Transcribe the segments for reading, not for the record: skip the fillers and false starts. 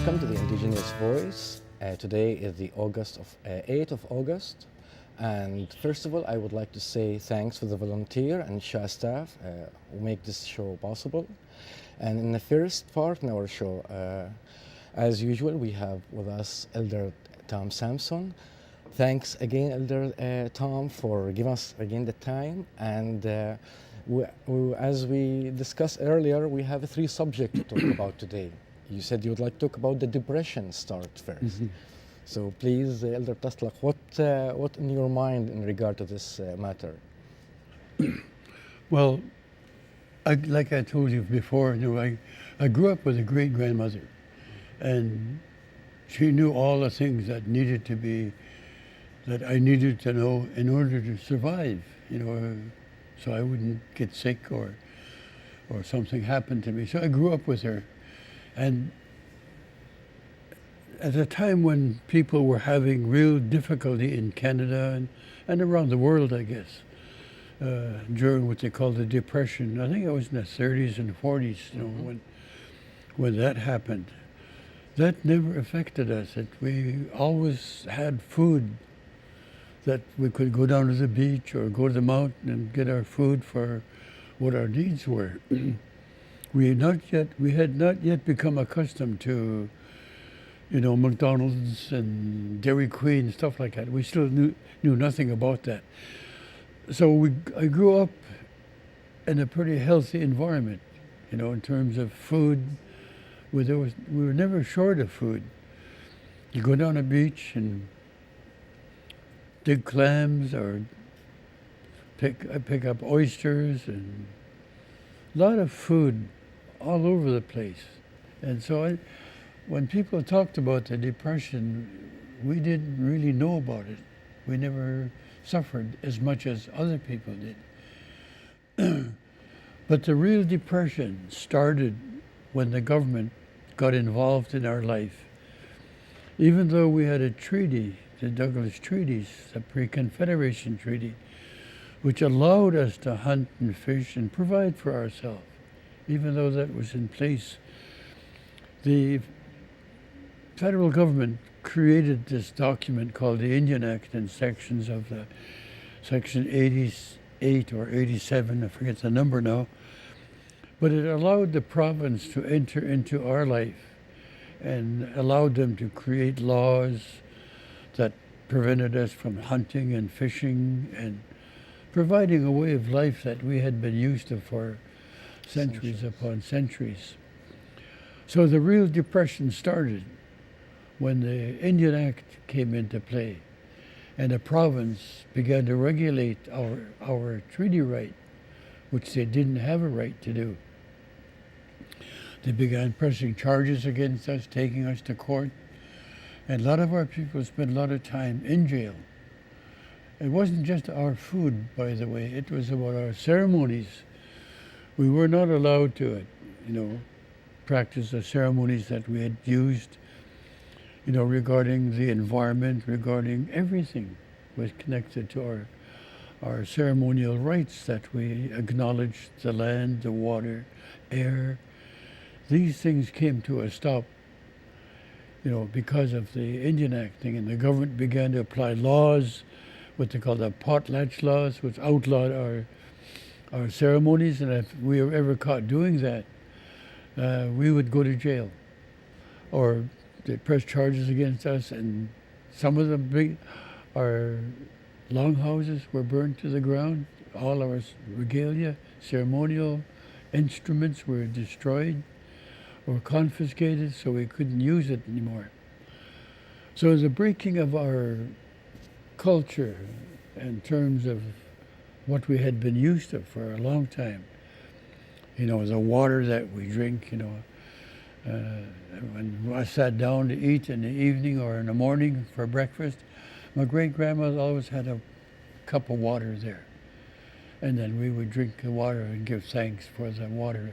Welcome to the Indigenous Voice. Today is the 8th of August. And first of all, I would like to say thanks to the volunteer and SHA staff who make this show possible. And in the first part in our show, as usual, we have with us Elder Tom Sampson. Thanks again, Elder Tom, for giving us again the time. And as we discussed earlier, we have three subjects to talk about today. You said you would like to talk about the depression start first. Mm-hmm. So please, Elder Tsartlip, what in your mind in regard to this matter? Well, like I told you before, I grew up with a great-grandmother, and she knew all the things that I needed to know in order to survive, so I wouldn't get sick or something happened to me. So I grew up with her. And at a time when people were having real difficulty in Canada and around the world, I guess, during what they call the Depression, I think it was in the 30s and 40s, when that happened. That never affected us. We always had food, that we could go down to the beach or go to the mountain and get our food for what our needs were. We had not yet become accustomed to, McDonald's and Dairy Queen and stuff like that. We still knew nothing about that. So I grew up in a pretty healthy environment, in terms of food. We were never short of food. You go down a beach and dig clams or pick up oysters, and a lot of food all over the place. And so when people talked about the Depression, we didn't really know about it. We never suffered as much as other people did. But the real Depression started when the government got involved in our life. Even though we had a treaty, the Douglas Treaties, the Pre-Confederation Treaty, which allowed us to hunt and fish and provide for ourselves. Even though that was in place, the federal government created this document called the Indian Act in sections of the Section 88 or 87, I forget the number now, but it allowed the province to enter into our life and allowed them to create laws that prevented us from hunting and fishing and providing a way of life that we had been used to for centuries upon centuries. So the real Depression started when the Indian Act came into play and the province began to regulate our treaty right, which they didn't have a right to do. They began pressing charges against us, taking us to court, and a lot of our people spent a lot of time in jail. It wasn't just our food, by the way, it was about our ceremonies. We were not allowed to, practice the ceremonies that we had used, regarding the environment, regarding everything was connected to our ceremonial rights, that we acknowledged the land, the water, air. These things came to a stop, because of the Indian Act thing, and the government began to apply laws, what they call the potlatch laws, which outlawed our ceremonies, and if we were ever caught doing that, we would go to jail, or they'd press charges against us, and some of our longhouses were burned to the ground. All our regalia, ceremonial instruments were destroyed or confiscated, so we couldn't use it anymore. So the breaking of our culture in terms of what we had been used to for a long time. The water that we drink, when I sat down to eat in the evening or in the morning for breakfast, my great-grandmother always had a cup of water there. And then we would drink the water and give thanks for the water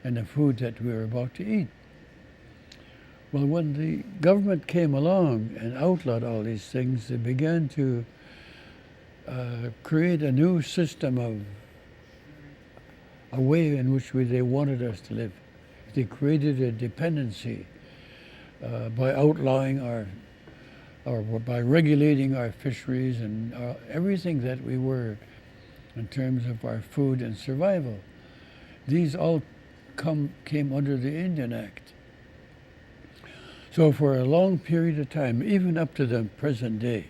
and the food that we were about to eat. Well, when the government came along and outlawed all these things, they began to create a new system of a way in which they wanted us to live. They created a dependency by outlawing or by regulating our fisheries and everything that we were in terms of our food and survival. These all came under the Indian Act. So for a long period of time, even up to the present day,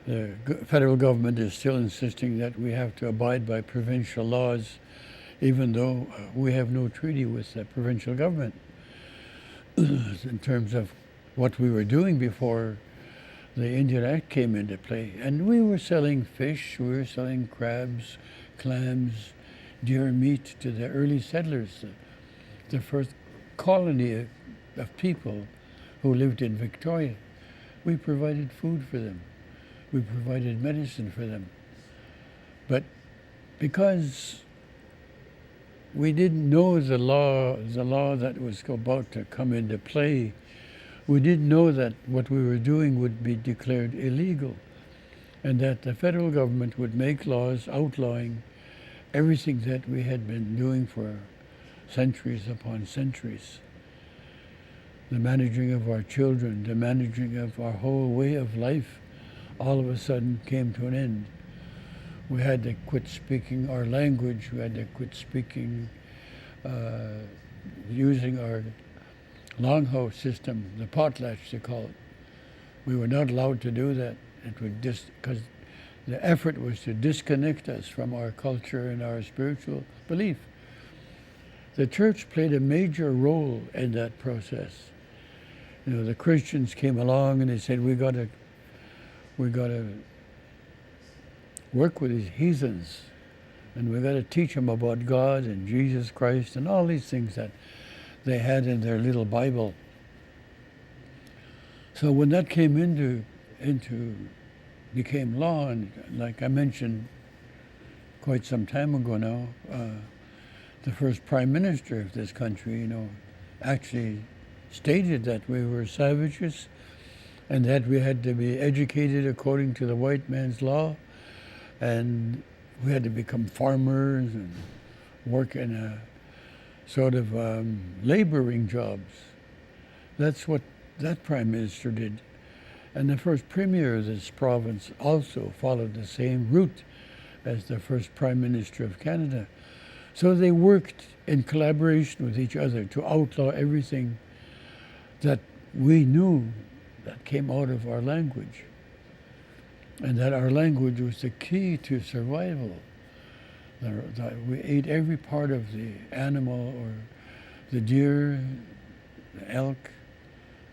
the federal government is still insisting that we have to abide by provincial laws, even though we have no treaty with the provincial government in terms of what we were doing before the Indian Act came into play. And we were selling fish, we were selling crabs, clams, deer meat to the early settlers, the first colony of people who lived in Victoria. We provided food for them. We provided medicine for them. But because we didn't know the law that was about to come into play, we didn't know that what we were doing would be declared illegal and that the federal government would make laws outlawing everything that we had been doing for centuries upon centuries. The managing of our children, the managing of our whole way of life, all of a sudden came to an end. We had to quit speaking our language. We had to quit speaking, using our longhouse system, the potlatch they call it. We were not allowed to do that. It would because the effort was to disconnect us from our culture and our spiritual belief. The church played a major role in that process. You know, the Christians came along and they said, we got to work with these heathens, and we got to teach them about God and Jesus Christ and all these things that they had in their little Bible. So when that came became law, and like I mentioned quite some time ago now, the first prime minister of this country, actually stated that we were savages and that we had to be educated according to the white man's law, and we had to become farmers and work in a sort of laboring jobs. That's what that prime minister did. And the first premier of this province also followed the same route as the first prime minister of Canada. So they worked in collaboration with each other to outlaw everything that we knew that came out of our language, and that our language was the key to survival. That we ate every part of the animal, or the deer, the elk,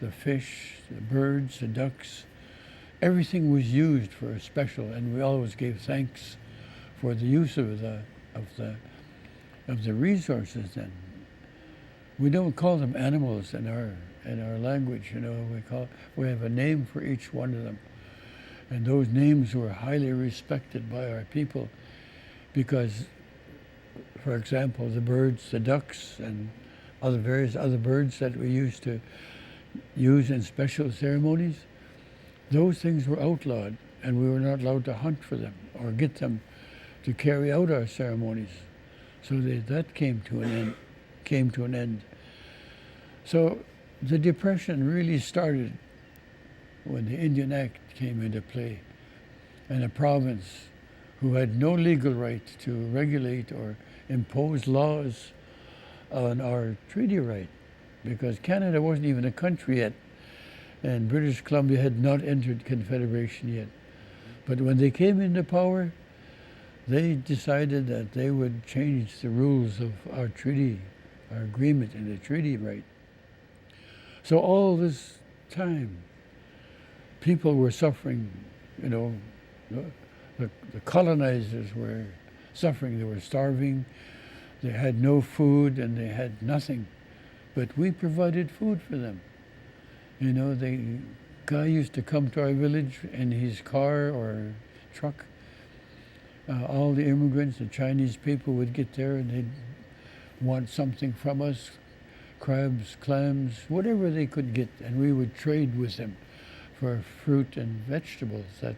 the fish, the birds, the ducks. Everything was used for a special, and we always gave thanks for the use of the resources. Then we don't call them animals in our language. We have a name for each one of them, and those names were highly respected by our people because, for example, the birds, the ducks, and various other birds that we used to use in special ceremonies, those things were outlawed, and we were not allowed to hunt for them or get them to carry out our ceremonies. So that came to an end. So the Depression really started when the Indian Act came into play, and a province who had no legal right to regulate or impose laws on our treaty right, because Canada wasn't even a country yet, and British Columbia had not entered Confederation yet. But when they came into power, they decided that they would change the rules of our treaty, our agreement and the treaty right. So all this time, people were suffering, the colonizers were suffering, they were starving, they had no food and they had nothing. But we provided food for them. The guy used to come to our village in his car or truck. All the immigrants, the Chinese people would get there and they'd want something from us, crabs, clams, whatever they could get, and we would trade with them for fruit and vegetables that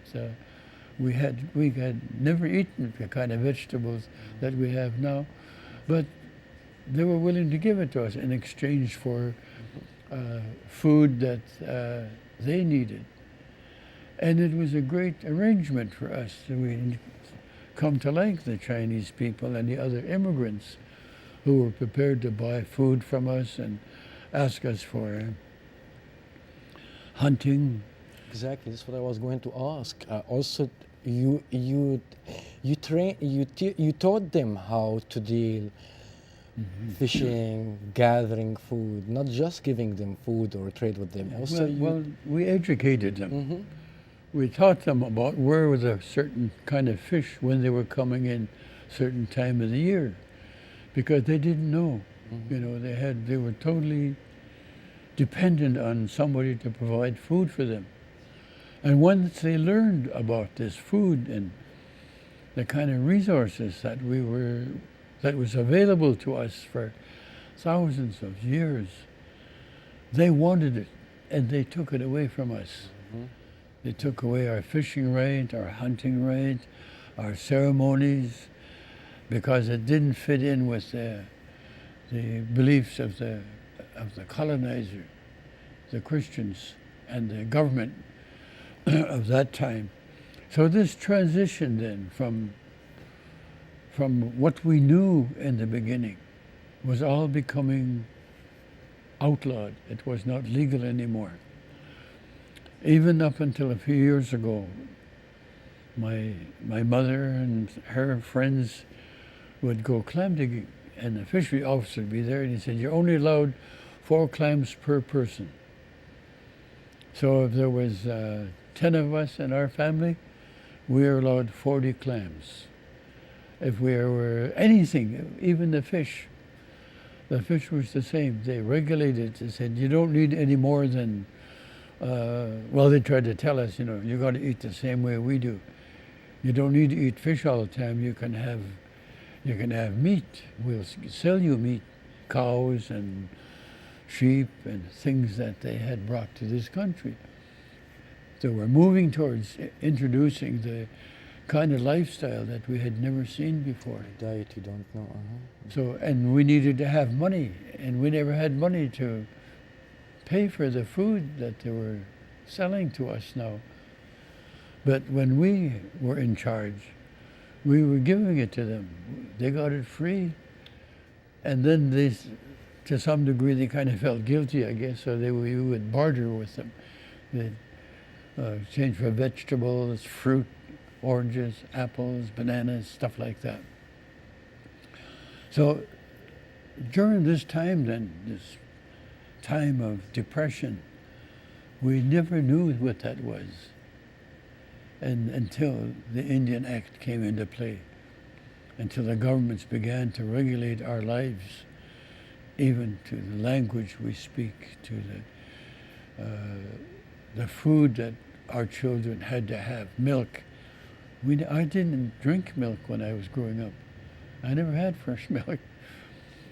we had never eaten the kind of vegetables that we have now, but they were willing to give it to us in exchange for food that they needed. And it was a great arrangement for us. We come to like the Chinese people and the other immigrants who were prepared to buy food from us and ask us for hunting. Exactly, that's what I was going to ask. Also, you taught them how to deal fishing, gathering food, not just giving them food or trade with them. Also, Well, we educated them. Mhm. We taught them about where was a certain kind of fish when they were coming in certain time of the year, because they didn't know. You know, they were totally dependent on somebody to provide food for them. And once they learned about this food and the kind of resources that was available to us for thousands of years, they wanted it, and they took it away from us. They took away our fishing right, our hunting right, our ceremonies, because it didn't fit in with the beliefs of the colonizer, the Christians, and the government of that time. So this transition then from what we knew in the beginning was all becoming outlawed. It was not legal anymore. Even up until a few years ago, my mother and her friends would go clam digging, and the fishery officer would be there, and he said, "You're only allowed 4 clams per person." So if there was 10 of us in our family, we were allowed 40 clams. If we were anything, even the fish was the same. They regulated. They said, "You don't need any more than," well, they tried to tell us, you got to eat the same way we do. You don't need to eat fish all the time. You can have meat. We'll sell you meat, cows and sheep and things that they had brought to this country. So we're moving towards introducing the kind of lifestyle that we had never seen before. Diet you don't know. So, and we needed to have money, and we never had money to pay for the food that they were selling to us now. But when we were in charge, we were giving it to them. They got it free. And then they, to some degree, they kind of felt guilty, I guess, so we would barter with them. They'd exchange for vegetables, fruit, oranges, apples, bananas, stuff like that. So during this time then, this time of depression, we never knew what that was, and until the Indian Act came into play, until the governments began to regulate our lives, even to the language we speak, to the food that our children had to have, milk. I didn't drink milk when I was growing up. I never had fresh milk.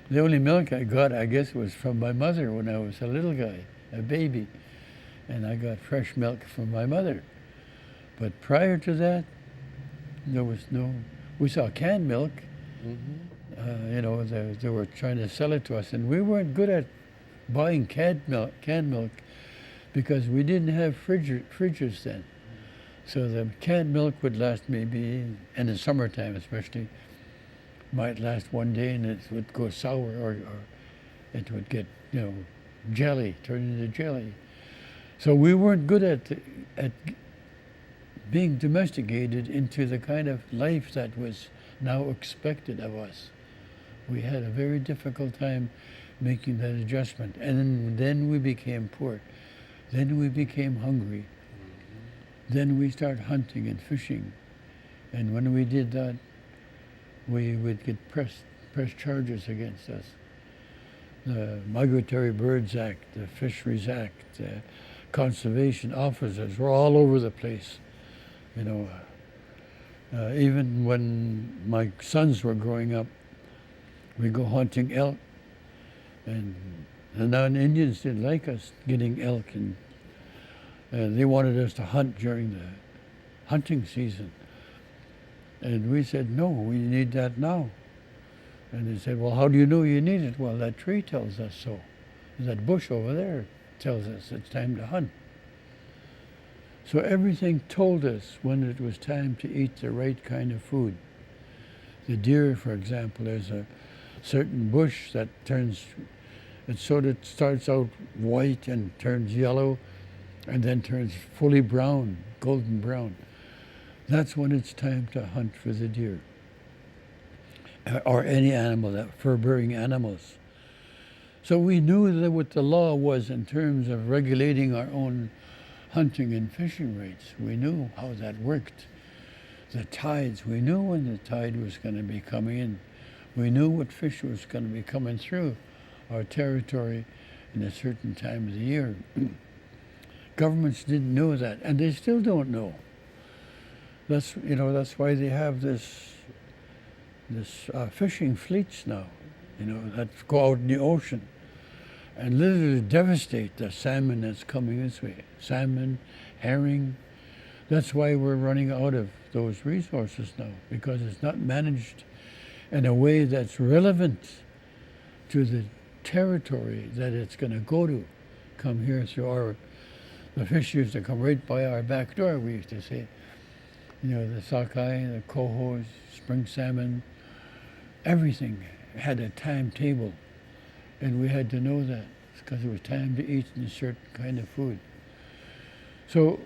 The only milk I got, I guess, was from my mother when I was a little guy, a baby. And I got fresh milk from my mother. But prior to that, there was we saw canned milk. They were trying to sell it to us, and we weren't good at buying canned milk because we didn't have fridges then. So the canned milk would last maybe, in the summertime especially, might last one day and it would go sour, or it would get, jelly, turn into jelly. So we weren't good at being domesticated into the kind of life that was now expected of us. We had a very difficult time making that adjustment. And then we became poor. Then we became hungry. Then we started hunting and fishing. And when we did that, we would get press charges against us. The Migratory Birds Act, the Fisheries Act, the conservation officers were all over the place. Even when my sons were growing up, we go hunting elk, and the non-Indians didn't like us getting elk, and they wanted us to hunt during the hunting season. And we said, no, we need that now. And they said, well, how do you know you need it? Well, that tree tells us so. That bush over there tells us it's time to hunt. So everything told us when it was time to eat the right kind of food. The deer, for example, there's a certain bush that turns, it sort of starts out white and turns yellow and then turns fully brown, golden brown. That's when it's time to hunt for the deer. Or any animal, that fur-bearing animals. So we knew that what the law was in terms of regulating our own hunting and fishing rates. We knew how that worked. The tides, we knew when the tide was going to be coming in. We knew what fish was going to be coming through our territory in a certain time of the year. Governments didn't know that, and they still don't know. That's why they have this fishing fleets now, that go out in the ocean and literally devastate the salmon that's coming this way. Salmon, herring. That's why we're running out of those resources now, because it's not managed in a way that's relevant to the territory that it's going to go to. Come here through the fish used to come right by our back door, we used to say. The sockeye, the cohos, spring salmon, everything had a timetable, and we had to know that because it was time to eat a certain kind of food. So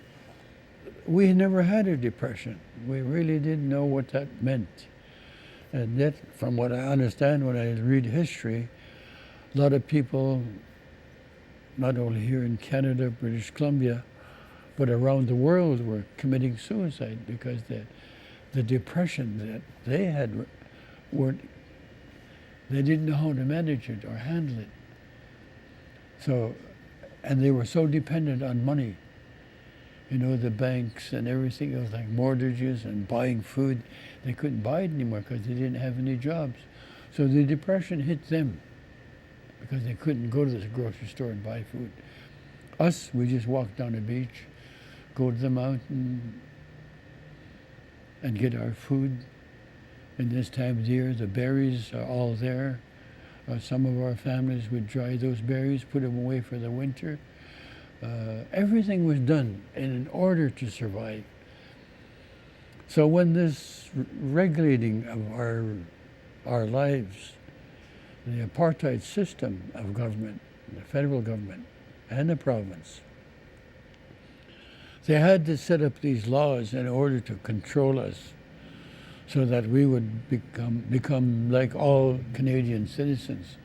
we never had a depression. We really didn't know what that meant. And yet, from what I understand when I read history, a lot of people, not only here in Canada, British Columbia, but around the world were committing suicide because the depression that they had they didn't know how to manage it or handle it. So, and they were so dependent on money. The banks and everything else, like mortgages and buying food, they couldn't buy it anymore because they didn't have any jobs. So the depression hit them because they couldn't go to the grocery store and buy food. Us, we just walked down the beach, go to the mountain and get our food. In this time of the year, the berries are all there. Some of our families would dry those berries, put them away for the winter. Everything was done in order to survive. So when this regulating of our lives, the apartheid system of government, the federal government and the province, they had to set up these laws in order to control us so that we would become like all Canadian citizens.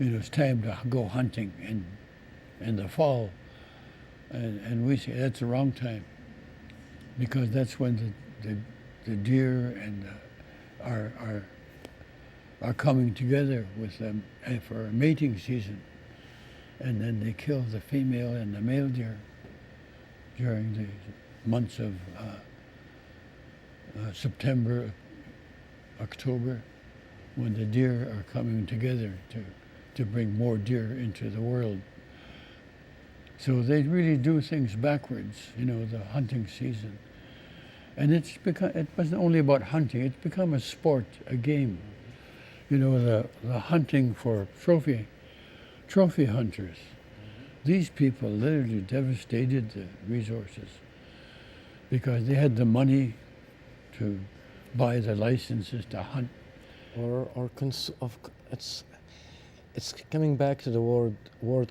It's time to go hunting in the fall. And we say that's the wrong time because that's when the deer and are coming together with them for a mating season. And then they kill the female and the male deer during the months of September, October, when the deer are coming together to bring more deer into the world. So they really do things backwards, the hunting season. And it wasn't only about hunting, it's become a sport, a game. The hunting for trophy hunters. These people literally devastated the resources because they had the money to buy the licenses to hunt. It's coming back to the word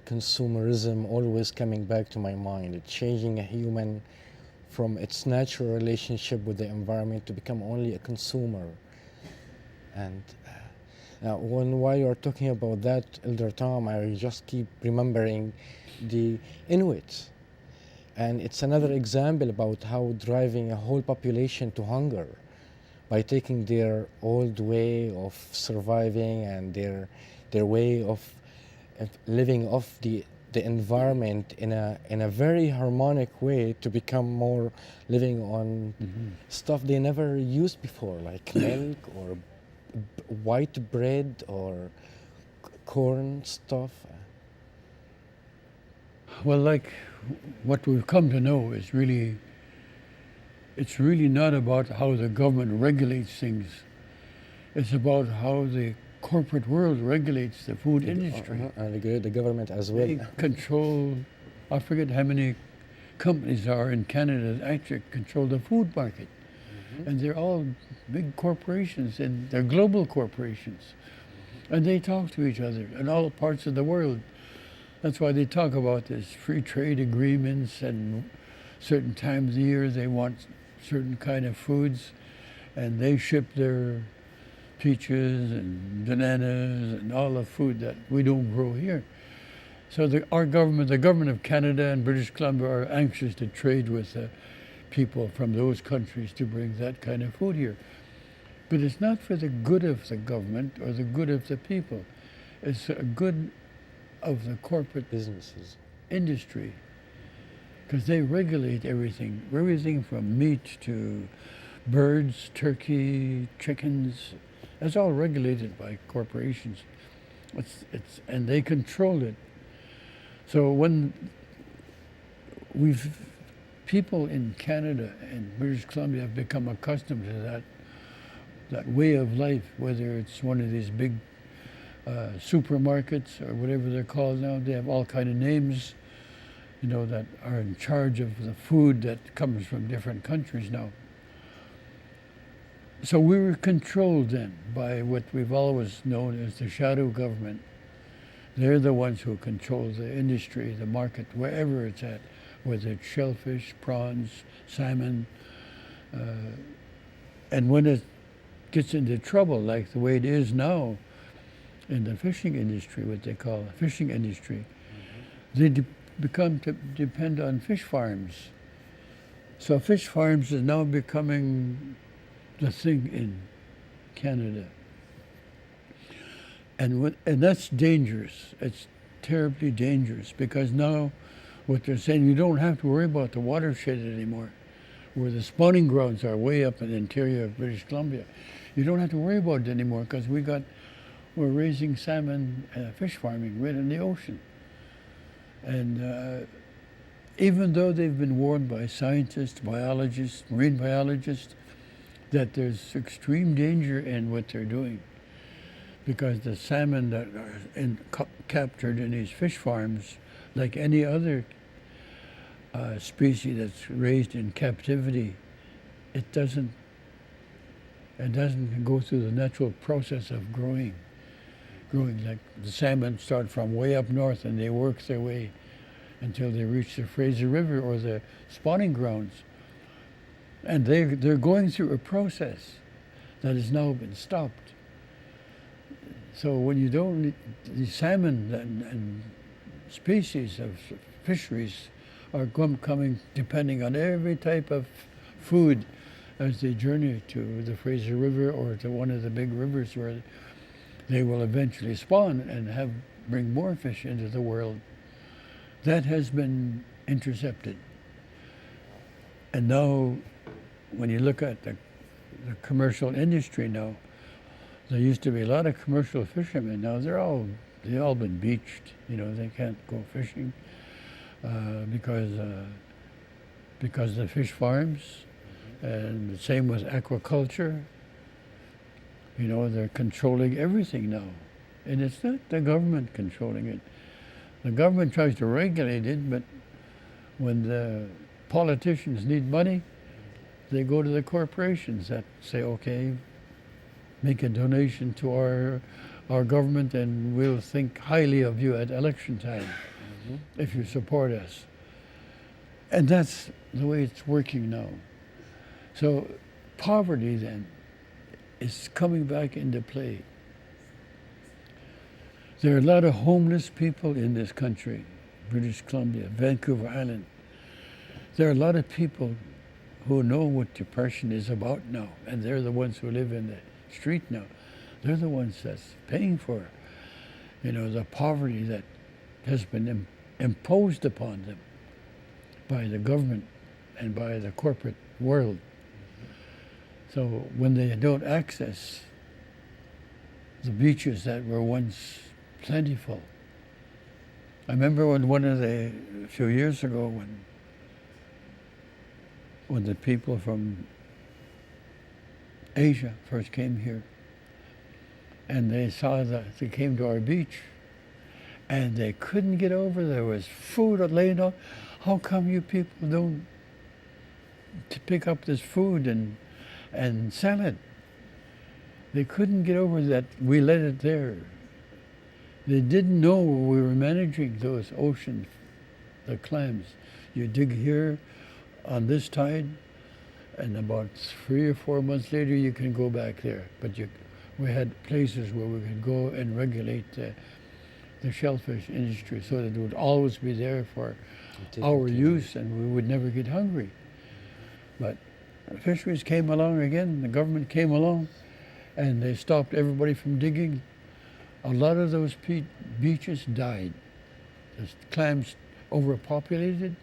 consumerism, always coming back to my mind. It's changing a human from its natural relationship with the environment to become only a consumer. And while you're talking about that, Elder Tom, I just keep remembering the Inuit. And it's another example about how driving a whole population to hunger by taking their old way of surviving and their way of living off the environment in a very harmonic way to become more living on stuff they never used before, like milk or white bread or corn stuff. Well, like what we've come to know is it's really not about how the government regulates things. It's about how the corporate world regulates the food industry. And the government as well. They control, I forget how many companies are in Canada that actually control the food market. And they're all big corporations, and they're global corporations. And they talk to each other in all parts of the world. That's why they talk about this free trade agreements, and certain times of the year they want certain kind of foods, and they ship their peaches and bananas and all the food that we don't grow here. So our government, the government of Canada and British Columbia, are anxious to trade with people from those countries to bring that kind of food here. But it's not for the good of the government or the good of the people. It's the good of the corporate Businesses. industry, because they regulate everything from meat to birds, turkey, chickens. That's all regulated by corporations. And they control it. So when people in Canada and British Columbia have become accustomed to that way of life, whether it's one of these big supermarkets or whatever they're called now. They have all kind of names, that are in charge of the food that comes from different countries now. So we were controlled then by what we've always known as the shadow government. They're the ones who control the industry, the market, wherever it's at, whether it's shellfish, prawns, salmon. And when it gets into trouble, like the way it is now in the fishing industry, what they call the fishing industry, they become to depend on fish farms. So fish farms is now becoming the thing in Canada. And that's dangerous. It's terribly dangerous, because now what they're saying, you don't have to worry about the watershed anymore, where the spawning grounds are way up in the interior of British Columbia. You don't have to worry about it anymore, because we're raising salmon, fish farming right in the ocean. And even though they've been warned by scientists, biologists, marine biologists, that there's extreme danger in what they're doing, because the salmon that are captured in these fish farms, like any other species that's raised in captivity, it doesn't go through the natural process of growing. Like the salmon start from way up north, and they work their way until they reach the Fraser River or the spawning grounds. And they're going through a process that has now been stopped. So when you don't, the salmon and species of fisheries are coming depending on every type of food as they journey to the Fraser River or to one of the big rivers where they will eventually spawn and bring more fish into the world. That has been intercepted. And now, when you look at the commercial industry now, there used to be a lot of commercial fishermen. Now they've all been beached. They can't go fishing because of the fish farms, and the same with aquaculture. They're controlling everything now, and it's not the government controlling it. The government tries to regulate it, but when the politicians need money, they go to the corporations that say, okay, make a donation to our government and we'll think highly of you at election time if you support us. And that's the way it's working now. So poverty then is coming back into play. There are a lot of homeless people in this country, British Columbia, Vancouver Island. There are a lot of people who know what depression is about now, and they're the ones who live in the street now. They're the ones that's paying for, the poverty that has been imposed upon them by the government and by the corporate world. So when they don't access the beaches that were once plentiful. I remember a few years ago when the people from Asia first came here, and they saw that they came to our beach, and they couldn't get over. There was food laying out. How come you people don't to pick up this food and sell it? They couldn't get over that we let it there. They didn't know we were managing those oceans, the clams. You dig here on this tide, and about 3 or 4 months later you can go back there. But we had places where we could go and regulate the shellfish industry so that it would always be there for our use and we would never get hungry. But fisheries came along again, the government came along, and they stopped everybody from digging. A lot of those beaches died. The clams overpopulated,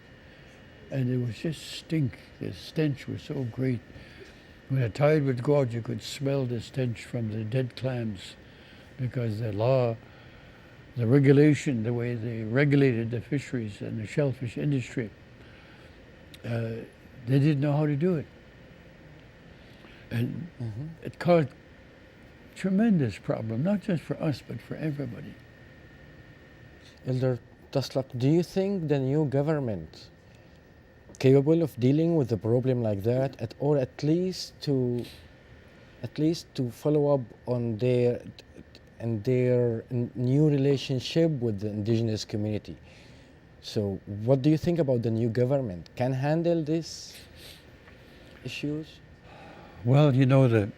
and it was just stink. The stench was so great. When a tide would go out, you could smell the stench from the dead clams, because the law, the regulation, the way they regulated the fisheries and the shellfish industry, they didn't know how to do it. And it caused tremendous problem, not just for us, but for everybody. Elder Tsartlip, do you think the new government capable of dealing with a problem like that, or at least to follow up on their new relationship with the indigenous community? So what do you think about the new government? Can handle these issues? Well, you know,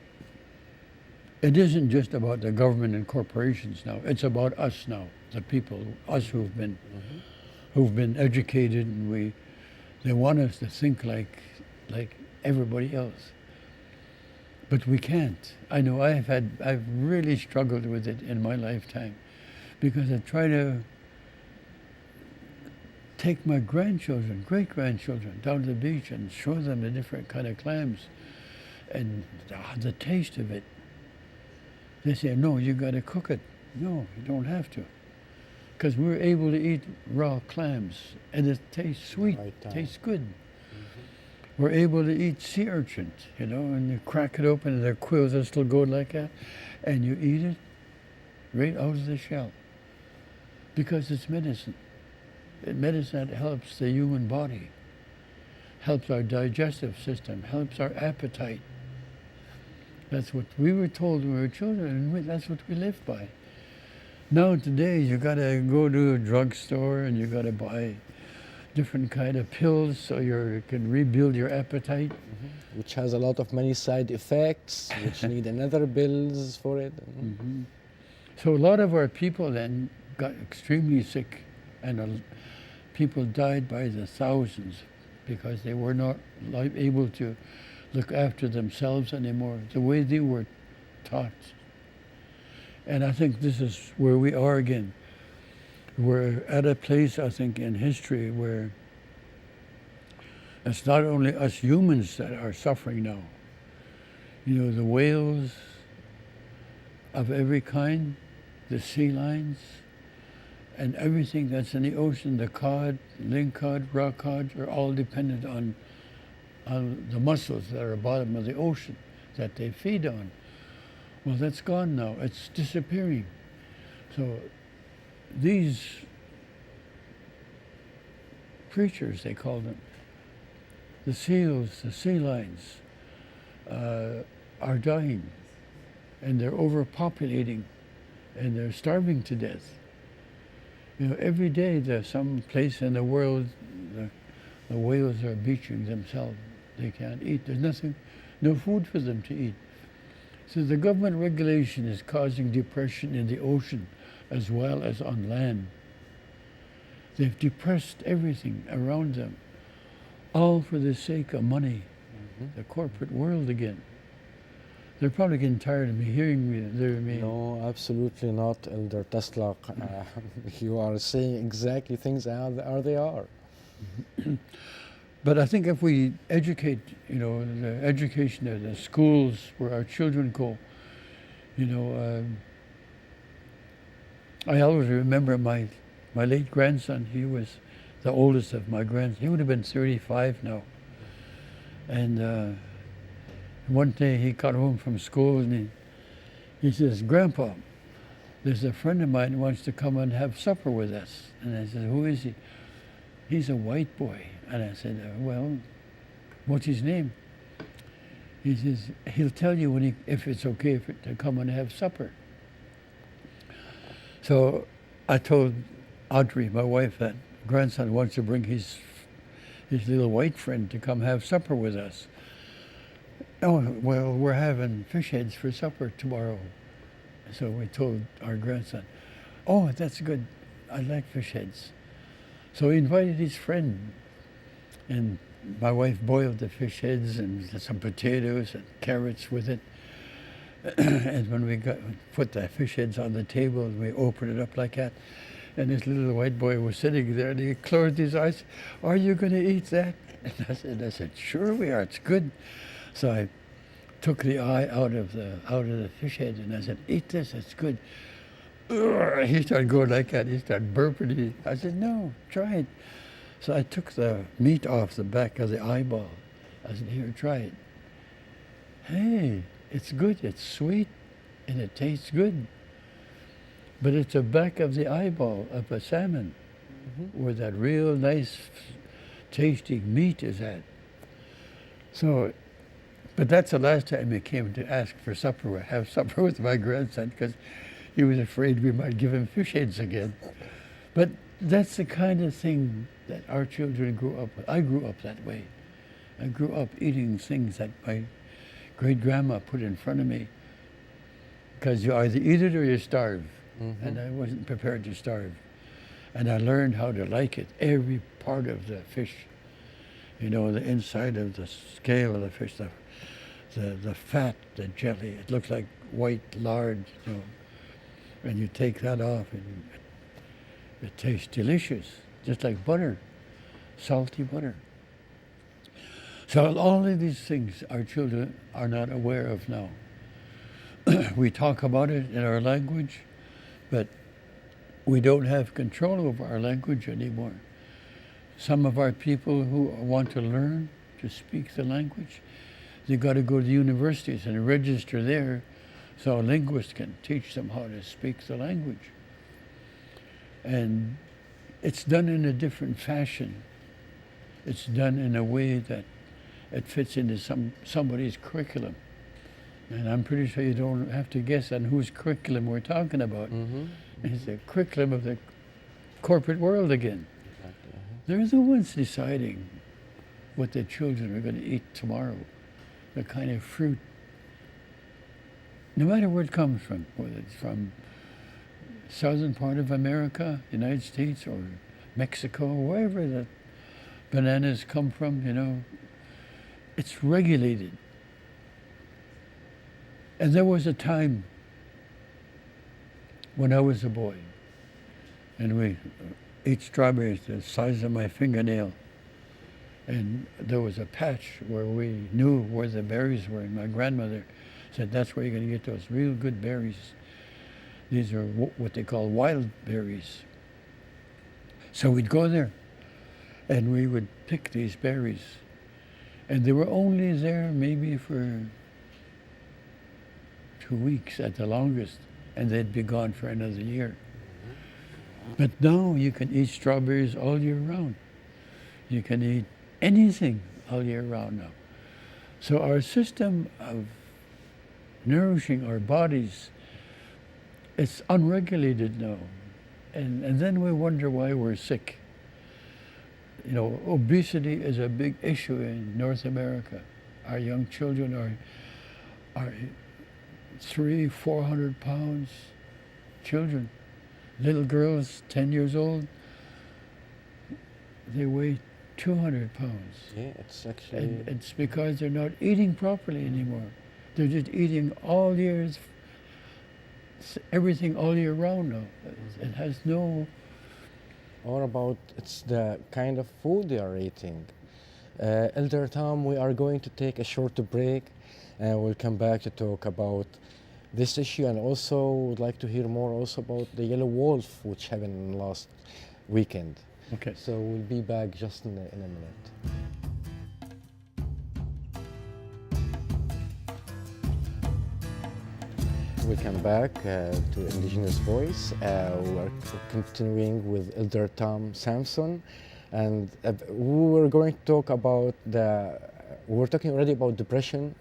it isn't just about the government and corporations now. It's about us now, the people, us who've been educated, and they want us to think like everybody else. But we can't. I know I've really struggled with it in my lifetime, because I try to take my grandchildren, great-grandchildren, down to the beach and show them the different kind of clams and the taste of it. They say, no, you got to cook it. No, you don't have to. Because we're able to eat raw clams, and it tastes sweet, tastes good. We're able to eat sea urchins, you know, and you crack it open and their quills are still going like that, and you eat it right out of the shell. Because it's medicine. Medicine that helps the human body, helps our digestive system, helps our appetite. That's what we were told when we were children, and that's what we live by. Now today, you gotta go to a drugstore and you gotta buy different kind of pills so you can rebuild your appetite. Which has a lot of many side effects, which need another bills for it. So a lot of our people then got extremely sick, and people died by the thousands because they were not able to look after themselves anymore the way they were taught. And I think this is where we are again. We're at a place, I think, in history where it's not only us humans that are suffering now. You know, the whales of every kind, the sea lions, and everything that's in the ocean, the cod, lingcod, rock cod, are all dependent on the mussels that are at the bottom of the ocean that they feed on. Well, that's gone now. It's disappearing. So these creatures, they call them, the seals, the sea lions, are dying, and they're overpopulating, and they're starving to death. You know, every day there's some place in the world the whales are beaching themselves. They can't eat. There's nothing, no food for them to eat. So the government regulation is causing depression in the ocean as well as on land. They've depressed everything around them, all for the sake of money, the corporate world again. They're probably getting tired of me hearing me. No, absolutely not, Elder Tsartlip. You are saying exactly things how they are. But I think if we educate, you know, the education of the schools where our children go, you know, I always remember my late grandson. He was the oldest of my grandsons. He would have been 35 now. And one day he got home from school and He says, Grandpa, there's a friend of mine who wants to come and have supper with us. And I said, who is he? He's a white boy. And I said, well, what's his name? He says, he'll tell you if it's okay to come and have supper. So I told Audrey, my wife, that grandson wants to bring his little white friend to come have supper with us. Oh, well, we're having fish heads for supper tomorrow. So we told our grandson, oh, that's good. I like fish heads. So he invited his friend, and my wife boiled the fish heads and some potatoes and carrots with it. And when we put the fish heads on the table, and we opened it up like that, and this little white boy was sitting there, and he closed his eyes. Are you going to eat that? And I said, sure we are. It's good. So I took the eye out of the fish head, and I said, eat this. It's good. He started going like that. He started burping. I said, no, try it. So I took the meat off the back of the eyeball. I said, here, try it. Hey, it's good. It's sweet, and it tastes good. But it's the back of the eyeball of a salmon, where that real nice, tasty meat is at. So, but that's the last time he came to ask for supper, have supper with my grandson, because he was afraid we might give him fish heads again. But that's the kind of thing that our children grew up with. I grew up that way. I grew up eating things that my great-grandma put in front of me, because you either eat it or you starve. And I wasn't prepared to starve. And I learned how to like it, every part of the fish. You know, the inside of the scale of the fish, the fat, the jelly. It looks like white lard, you know. And you take that off, and it tastes delicious, just like butter, salty butter. So all of these things our children are not aware of now. We talk about it in our language, but we don't have control over our language anymore. Some of our people who want to learn to speak the language, they've got to go to the universities and register there so a linguist can teach them how to speak the language. And it's done in a different fashion. It's done in a way that it fits into somebody's curriculum. And I'm pretty sure you don't have to guess on whose curriculum we're talking about. It's the curriculum of the corporate world again. Exactly. They're the ones deciding what the children are going to eat tomorrow, the kind of fruit. No matter where it comes from, whether it's from southern part of America, United States, or Mexico, wherever the bananas come from, you know, it's regulated. And there was a time when I was a boy, and we ate strawberries the size of my fingernail, and there was a patch where we knew where the berries were, and my grandmother said, that's where you're going to get those real good berries. These are what they call wild berries. So we'd go there, and we would pick these berries, and they were only there maybe for 2 weeks at the longest, and they'd be gone for another year. But now you can eat strawberries all year round. You can eat anything all year round now. So our system of nourishing our bodies, it's unregulated now. And then we wonder why we're sick. You know, obesity is a big issue in North America. Our young children are 300-400 pounds children. Little girls, 10 years old, they weigh 200 pounds. Yeah, it's actually... And it's because they're not eating properly anymore. They're just eating all years, everything all year round now. It has no... Or about it's the kind of food they are eating. Elder Tom, we are going to take a short break, and we'll come back to talk about this issue, and also would like to hear more also about the yellow wolf which happened last weekend. Okay. So we'll be back just in a minute. Welcome back to Indigenous Voice. We're continuing with Elder Tom Sampson, and we were going to talk about we were talking already about depression,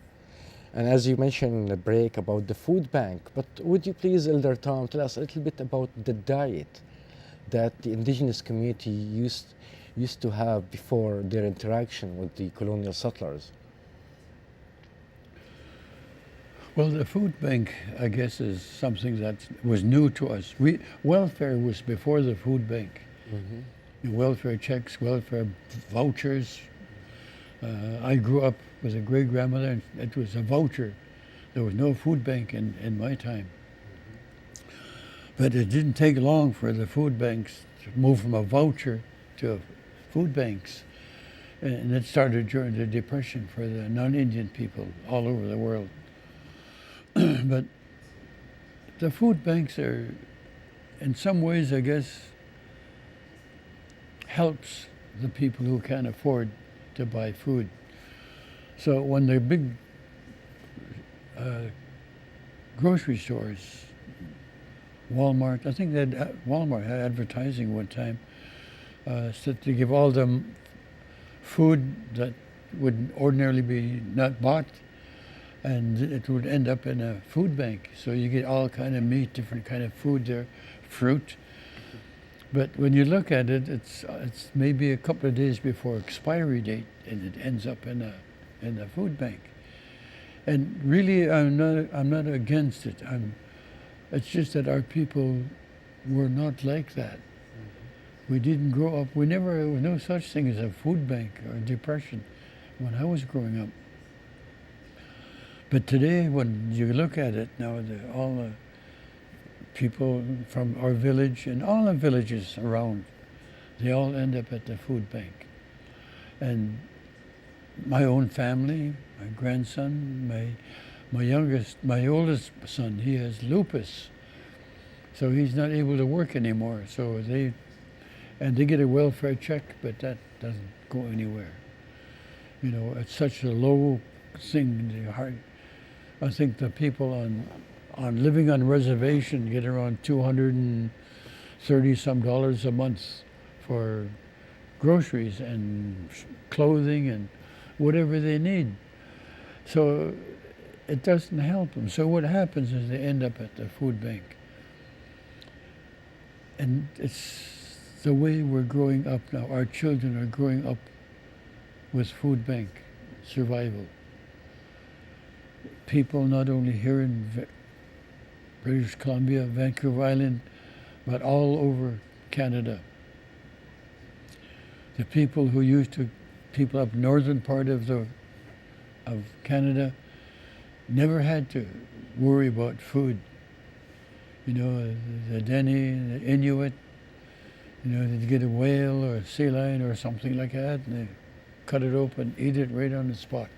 and as you mentioned in the break about the food bank. But would you please, Elder Tom, tell us a little bit about the diet that the indigenous community used to have before their interaction with the colonial settlers? Well, the food bank, I guess, is something that was new to us. Welfare was before the food bank. Mm-hmm. Welfare checks, welfare vouchers. I grew up with a great grandmother, and it was a voucher. There was no food bank in my time. But it didn't take long for the food banks to move from a voucher to food banks. And it started during the Depression for the non-Indian people all over the world. But the food banks are, in some ways, I guess, helps the people who can't afford to buy food. So when the big grocery stores, Walmart, I think that Walmart had advertising one time, said to give all them food that would ordinarily be not bought, and it would end up in a food bank. So you get all kind of meat, different kind of food there, fruit. But when you look at it, it's maybe a couple of days before expiry date, and it ends up in a food bank. And really, I'm not against it. It's just that our people were not like that. We didn't grow up. There was no such thing as a food bank or depression when I was growing up. But today, when you look at it now, all the people from our village and all the villages around, they all end up at the food bank. And my own family, my grandson, my oldest son, he has lupus, so he's not able to work anymore. So they get a welfare check, but that doesn't go anywhere. You know, it's such a low thing. I think the people on living on reservation get around $230 some a month for groceries and clothing and whatever they need. So it doesn't help them. So what happens is they end up at the food bank. And it's the way we're growing up now. Our children are growing up with food bank survival. People not only here in British Columbia, Vancouver Island, but all over Canada. The people up northern part of Canada never had to worry about food. You know, the Dene, the Inuit, you know, they'd get a whale or a sea lion or something like that, and they cut it open, eat it right on the spot.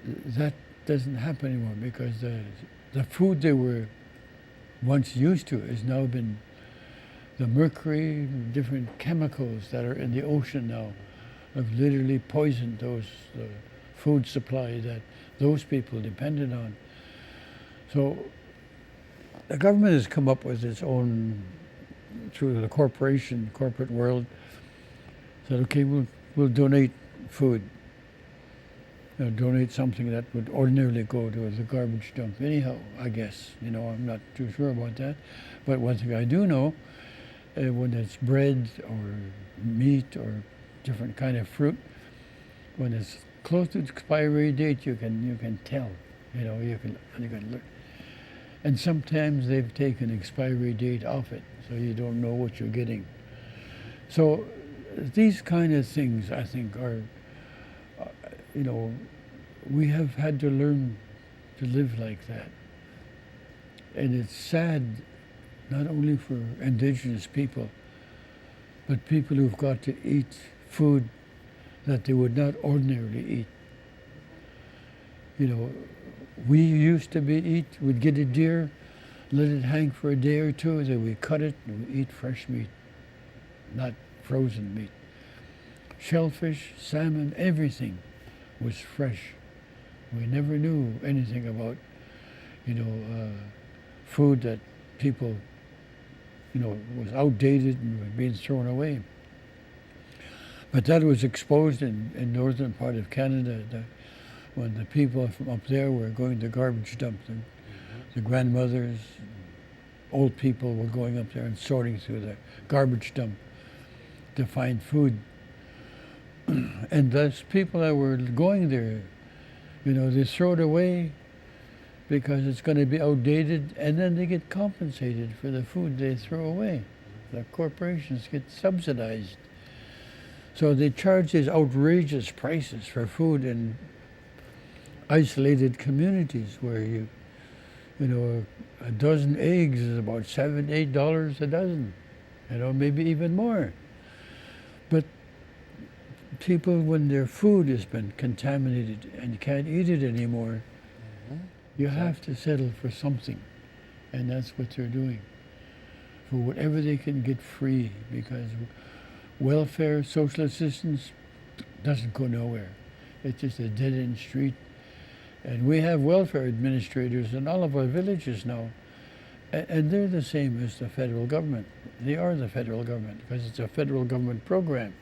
That doesn't happen anymore because the food they were once used to has now been the mercury, different chemicals that are in the ocean now have literally poisoned the food supply that those people depended on. So the government has come up with its own, through the corporate world, said, okay, we'll donate food. Donate something that would ordinarily go to the garbage dump anyhow, I guess. You know, I'm not too sure about that. But one thing I do know, when it's bread or meat or different kind of fruit, when it's close to its expiry date, you can tell. You know, you can look. And sometimes they've taken expiry date off it, so you don't know what you're getting. So these kind of things, I think, are, you know, we have had to learn to live like that. And it's sad, not only for Indigenous people, but people who've got to eat food that they would not ordinarily eat. You know, we used to we'd get a deer, let it hang for a day or two, then we cut it and we eat fresh meat, not frozen meat. Shellfish, salmon, everything was fresh. We never knew anything about food that people, was outdated and was being thrown away. But that was exposed in northern part of Canada when the people from up there were going to garbage dump. The grandmothers, old people were going up there and sorting through the garbage dump to find food. And those people that were going there, they throw it away because it's going to be outdated, and then they get compensated for the food they throw away. The corporations get subsidized. So they charge these outrageous prices for food in isolated communities where a dozen eggs is about $7, $8 a dozen, maybe even more. But people, when their food has been contaminated and you can't eat it anymore, you have to settle for something. And that's what they're doing, for whatever they can get free, because welfare, social assistance doesn't go nowhere. It's just a dead-end street. And we have welfare administrators in all of our villages now. And they're the same as the federal government. They are the federal government because it's a federal government program.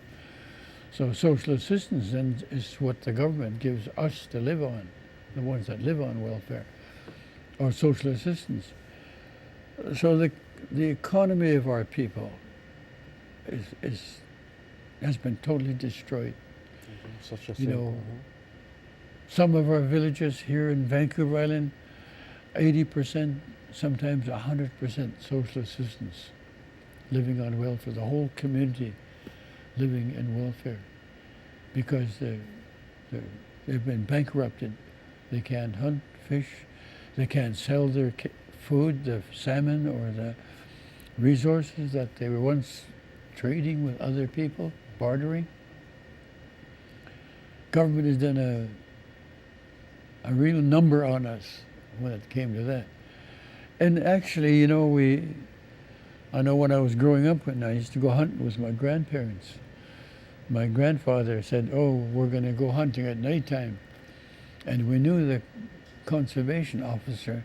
So social assistance then is what the government gives us to live on, the ones that live on welfare, or social assistance. So the economy of our people has been totally destroyed. Such a Some of our villages here in Vancouver Island, 80%, sometimes 100% social assistance, living on welfare, the whole community living in welfare, because they've been bankrupted. They can't hunt, fish, they can't sell their food, the salmon or the resources that they were once trading with other people, bartering. Government has done a real number on us when it came to that. And actually, I know when I was growing up, when I used to go hunting with my grandparents, my grandfather said, "Oh, we're going to go hunting at nighttime." And we knew the conservation officer.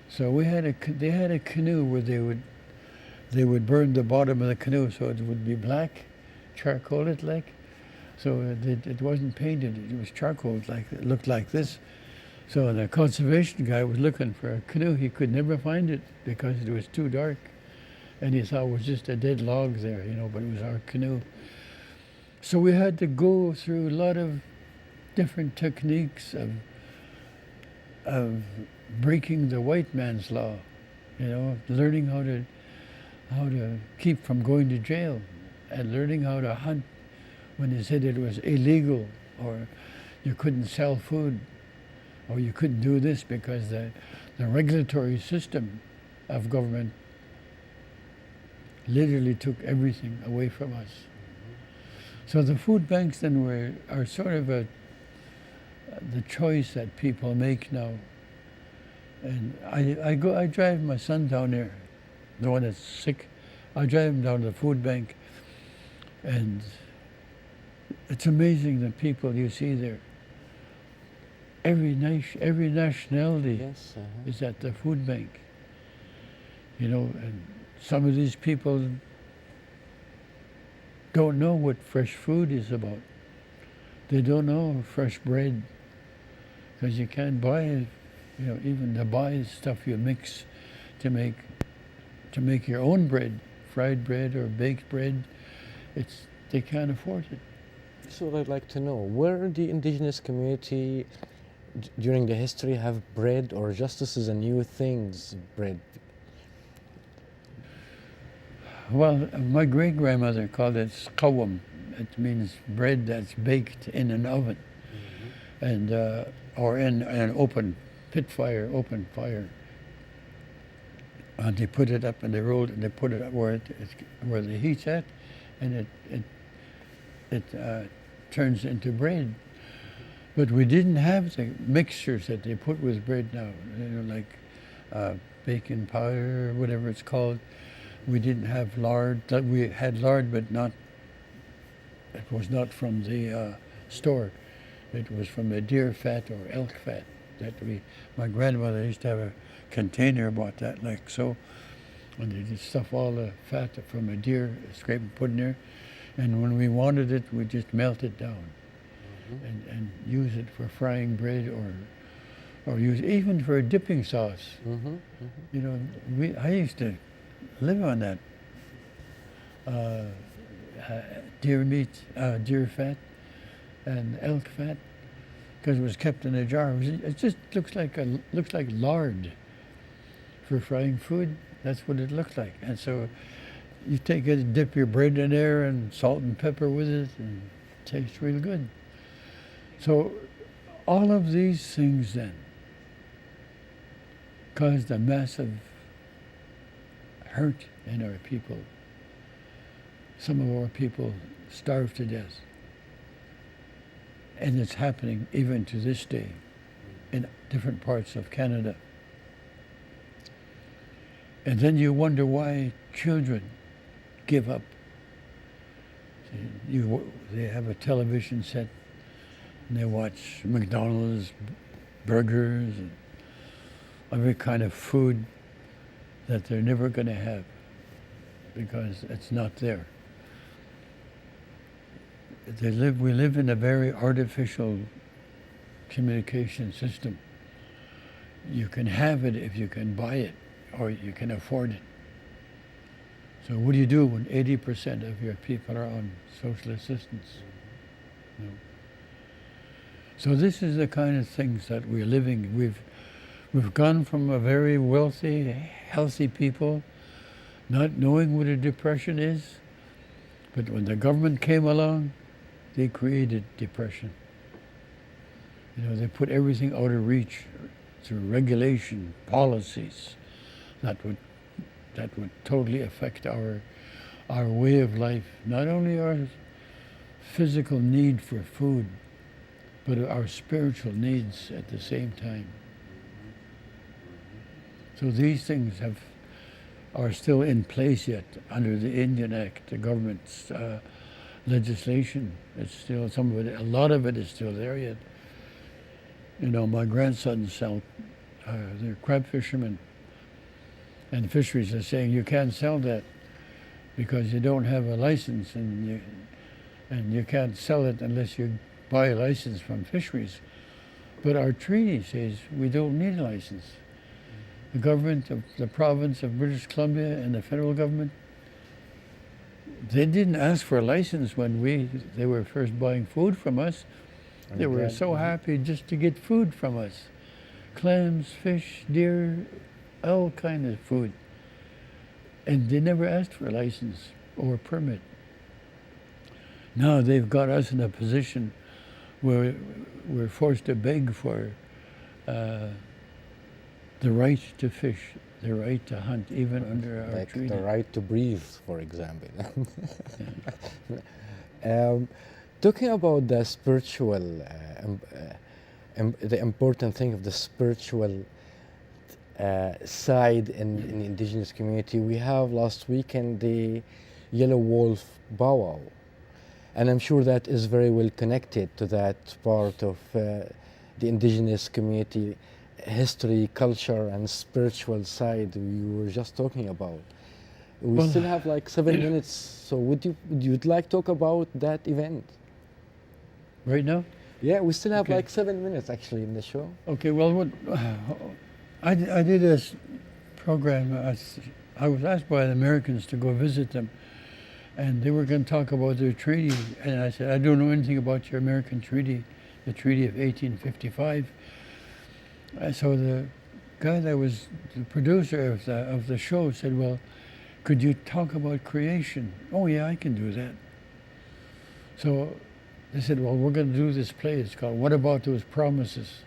So they had a canoe where they would burn the bottom of the canoe so it would be black, charcoal it like. So it wasn't painted, it was charcoal, it looked like this. So the conservation guy was looking for a canoe. He could never find it because it was too dark. And he thought it was just a dead log there, but it was our canoe. So we had to go through a lot of different techniques of breaking the white man's law, learning how to keep from going to jail, and learning how to hunt when they said it was illegal, or you couldn't sell food, or you couldn't do this because the regulatory system of government literally took everything away from us. So the food banks then are sort of the choice that people make now. And I drive my son down there, the one that's sick. I drive him down to the food bank, and it's amazing the people you see there. Every nationality is at the food bank. And some of these people don't know what fresh food is about. They don't know fresh bread, because you can't buy it. Even to buy stuff you mix to make your own bread, fried bread or baked bread, they can't afford it. So I'd like to know, where the Indigenous community during the history have bread, or just this is a new things, bread? Well, my great-grandmother called it skawam. It means bread that's baked in an oven, and or in an open fire. And they put it up and they rolled it and they put it up where the heat's at, and it turns into bread. But we didn't have the mixtures that they put with bread now, like baking powder, whatever it's called. We didn't have lard. We had lard, but it was not from the store. It was from the deer fat or elk fat. my grandmother used to have a container about that, like so, and they just stuff all the fat from a deer, scrape and put in there, and when we wanted it, we just melt it down and use it for frying bread or use even for a dipping sauce. You know, I used to live on that deer meat, deer fat, and elk fat, because it was kept in a jar. It just looks like lard for frying food. That's what it looks like. And so you take it, dip your bread in there, and salt and pepper with it, and it tastes real good. So all of these things then caused a massive hurt in our people. Some of our people starved to death. And it's happening even to this day in different parts of Canada. And then you wonder why children give up. They have a television set and they watch McDonald's, burgers, and every kind of food that they're never going to have because it's not there. We live in a very artificial communication system. You can have it if you can buy it or you can afford it. So what do you do when 80% of your people are on social assistance? You know? So this is the kind of things that we're living. We've gone from a very wealthy, healthy people, not knowing what a depression is, but when the government came along, they created depression. You know, they put everything out of reach through regulation, policies that would totally affect our way of life, not only our physical need for food, but our spiritual needs at the same time. So these things are still in place yet under the Indian Act, the government's legislation. It's still a lot of it is still there yet. You know, my grandsons they're crab fishermen, and fisheries are saying you can't sell that because you don't have a license, and you can't sell it unless you buy a license from fisheries. But our treaty says we don't need a license. The government of the province of British Columbia and the federal government, they didn't ask for a license when they were first buying food from us. They were so happy just to get food from us. Clams, fish, deer, all kind of food. And they never asked for a license or a permit. Now they've got us in a position where we're forced to beg for the right to fish, the right to hunt, even under our like treaty. the right to breathe, for example. Talking about the spiritual, the important thing of the spiritual side in the Indigenous community, we have last weekend the Yellow Wolf powwow. And I'm sure that is very well connected to that part of the Indigenous community history, culture, and spiritual side we were just talking about. We still have like 7 minutes, so would you like to talk about that event? Right now? Yeah, we still have Okay. like 7 minutes actually in the show. Okay, well, I did this program. I was asked by the Americans to go visit them, and they were going to talk about their treaty. And I said, I don't know anything about your American treaty, the Treaty of 1855. So the guy that was the producer of the show said, well, could you talk about creation? Oh yeah, I can do that. So they said, well, we're going to do this play. It's called What About Those Promises?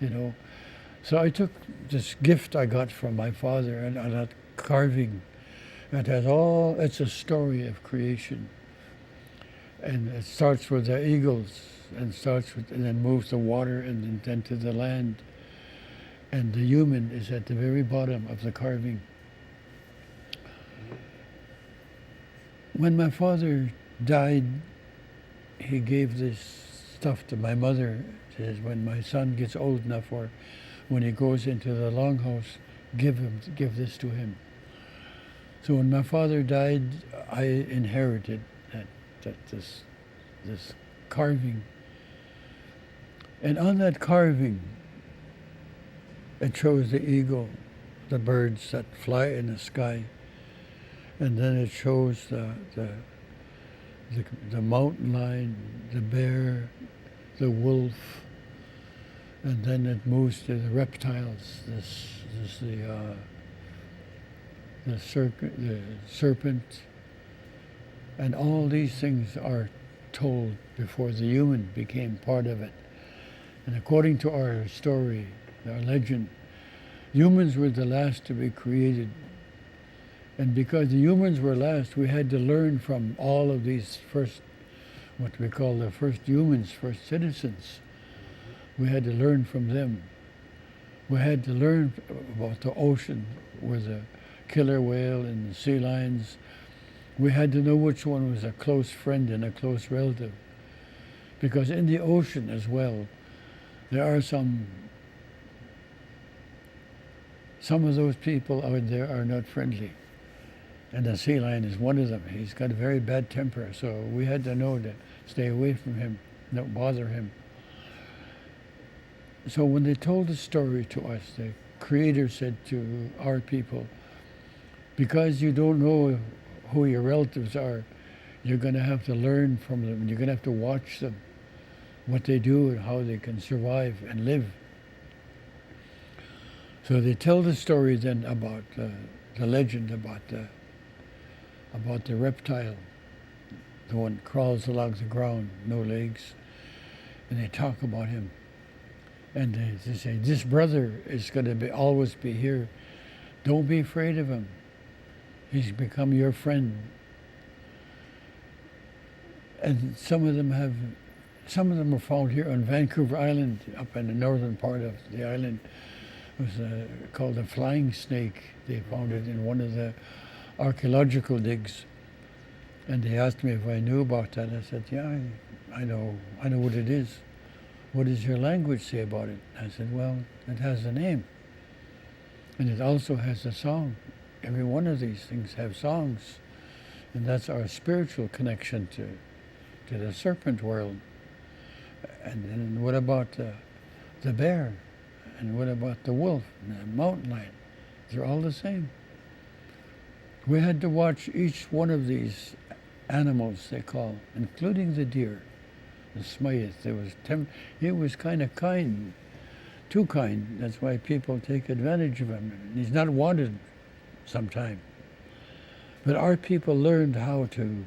You know. So I took this gift I got from my father and that carving. It's a story of creation. And it starts with the eagles and then moves to water and then to the land. And the human is at the very bottom of the carving. When my father died, he gave this stuff to my mother. Says when my son gets old enough, or when he goes into the longhouse, give this to him. So when my father died, I inherited this carving, and on that carving, it shows the eagle, the birds that fly in the sky, and then it shows the mountain lion, the bear, the wolf, and then it moves to the reptiles. The serpent, and all these things are told before the human became part of it. And according to our story, our legend, humans were the last to be created. And because the humans were last, we had to learn from all of these first, what we call the first humans, first citizens. We had to learn from them. We had to learn about the ocean, where the killer whale and the sea lions. We had to know which one was a close friend and a close relative. Because in the ocean as well, there are some of those people out there are not friendly. And the sea lion is one of them. He's got a very bad temper, so we had to know to stay away from him, don't bother him. So when they told the story to us, the Creator said to our people, because you don't know who your relatives are, you're going to have to learn from them. You're going to have to watch them, what they do and how they can survive and live. So they tell the story then about the legend about the reptile, the one crawls along the ground, no legs, and they talk about him. And they say, this brother is going to always be here. Don't be afraid of him. He's become your friend. And some of them are found here on Vancouver Island, up in the northern part of the island. It was called a flying snake. They found it in one of the archaeological digs. And they asked me if I knew about that. I said, yeah, I know what it is. What does your language say about it? I said, well, it has a name. And it also has a song. Every one of these things have songs. And that's our spiritual connection to the serpent world. And then what about the bear? And what about the wolf and the mountain lion? They're all the same. We had to watch each one of these animals, they call, including the deer, the Smyth. He was kind of kind, too kind. That's why people take advantage of him. He's not wanted sometimes. But our people learned how to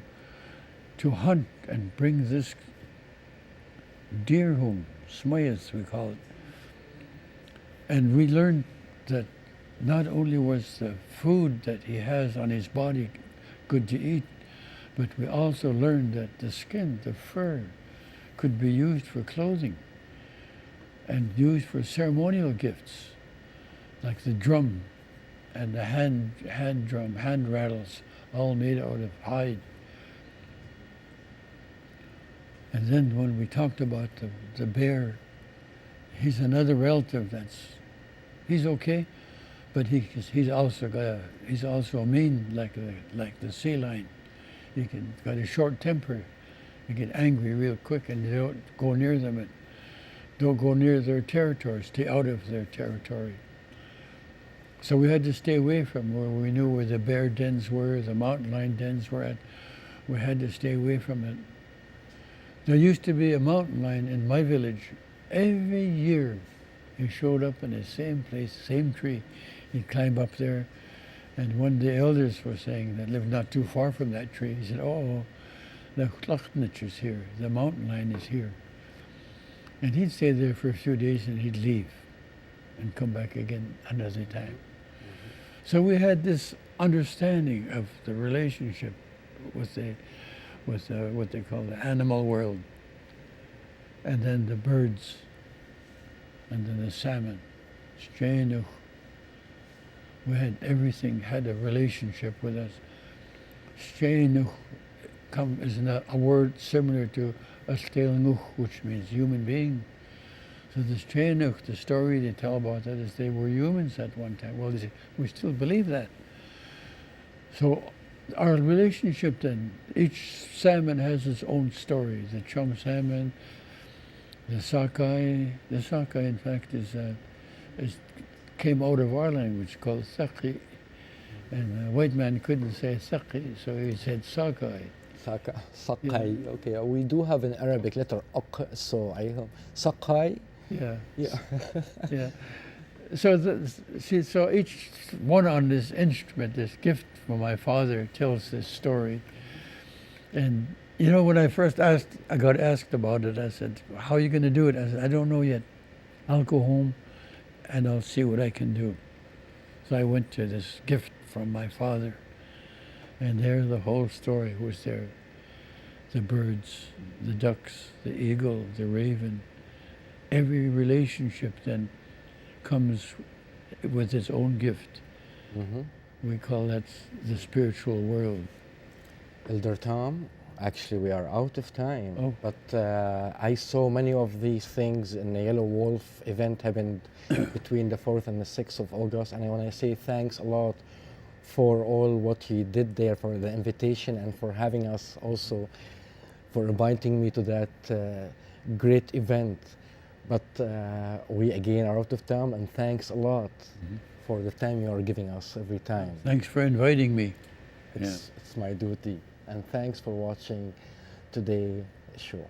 hunt and bring this deer home, Smyth we call it. And we learned that not only was the food that he has on his body good to eat, but we also learned that the skin, the fur, could be used for clothing and used for ceremonial gifts, like the drum and the hand drum, hand rattles, all made out of hide. And then when we talked about the bear, he's another relative he's okay, but he's also mean like the sea lion. He got a short temper. He get angry real quick, and you don't go near them. And don't go near their territory. Stay out of their territory. So we had to stay away from where we knew where the bear dens were, the mountain lion dens were at. We had to stay away from it. There used to be a mountain lion in my village. Every year, he showed up in the same place, same tree. He'd climb up there, and one of the elders were saying that lived not too far from that tree. He said, "Oh, the Tlachnich is here. The mountain lion is here." And he'd stay there for a few days, and he'd leave, and come back again another time. So we had this understanding of the relationship with what they call the animal world, and then the birds, and then the salmon. Sh'enuch. We had everything had a relationship with us. Sh'enuch is a word similar to Astelnuch, which means human being. So this Trénuch, the story they tell about that is they were humans at one time. Well, we still believe that. So our relationship then, each salmon has its own story. The chum salmon, the sockeye. The sockeye, in fact, came out of our language called saki. And the white man couldn't say saki, so he said sockeye. Sakai. Okay, we do have an Arabic letter ok, so I hope Sakai. Yeah. Yeah. Yeah. So so each one on this instrument, this gift from my father, tells this story. And you know, when I got asked about it, I said, "How are you going to do it?" I said, "I don't know yet. I'll go home, and I'll see what I can do." So I went to this gift from my father, and there the whole story was there. The birds, the ducks, the eagle, the raven. Every relationship then comes with its own gift. Mm-hmm. We call that the spiritual world. Elder Tom, actually we are out of time, Oh. but I saw many of these things in the Yellow Wolf event happened between the 4th and the 6th of August, and I want to say thanks a lot for all what he did there, for the invitation and for having us also, for inviting me to that great event. But we again are out of time, and thanks a lot for the time you are giving us every time. Thanks for inviting me. It's my duty. And thanks for watching today's show.